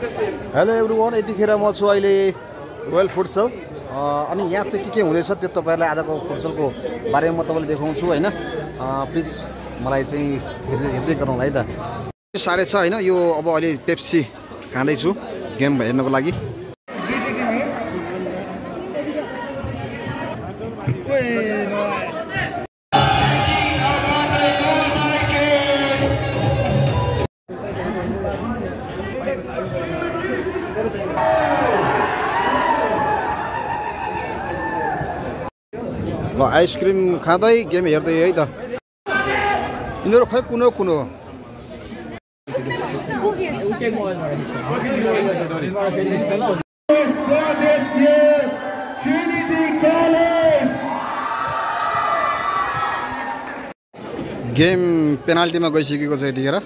Hello everyone, यतिखेर म छु अहिले रोयल फुटसल अनि यहाँ चाहिँ के हुँदैछ त्यो तपाईहरुलाई आजको फुटसलको बारेमा म तपाईलाई देखाउँछु हैन। प्लिज मलाई चाहिँ हेर्दै गर्नु होला है त। सारे छ हैन, यो अब अहिले पेप्सी खाँदै छु गेम हेर्नको लागि। ल आइसक्रिम खाँदै गेम हेर्दै है त। यिनीहरु खै कुनो कुनो गेम पेनाल्टीमा गइसकेको छ यतिखेर।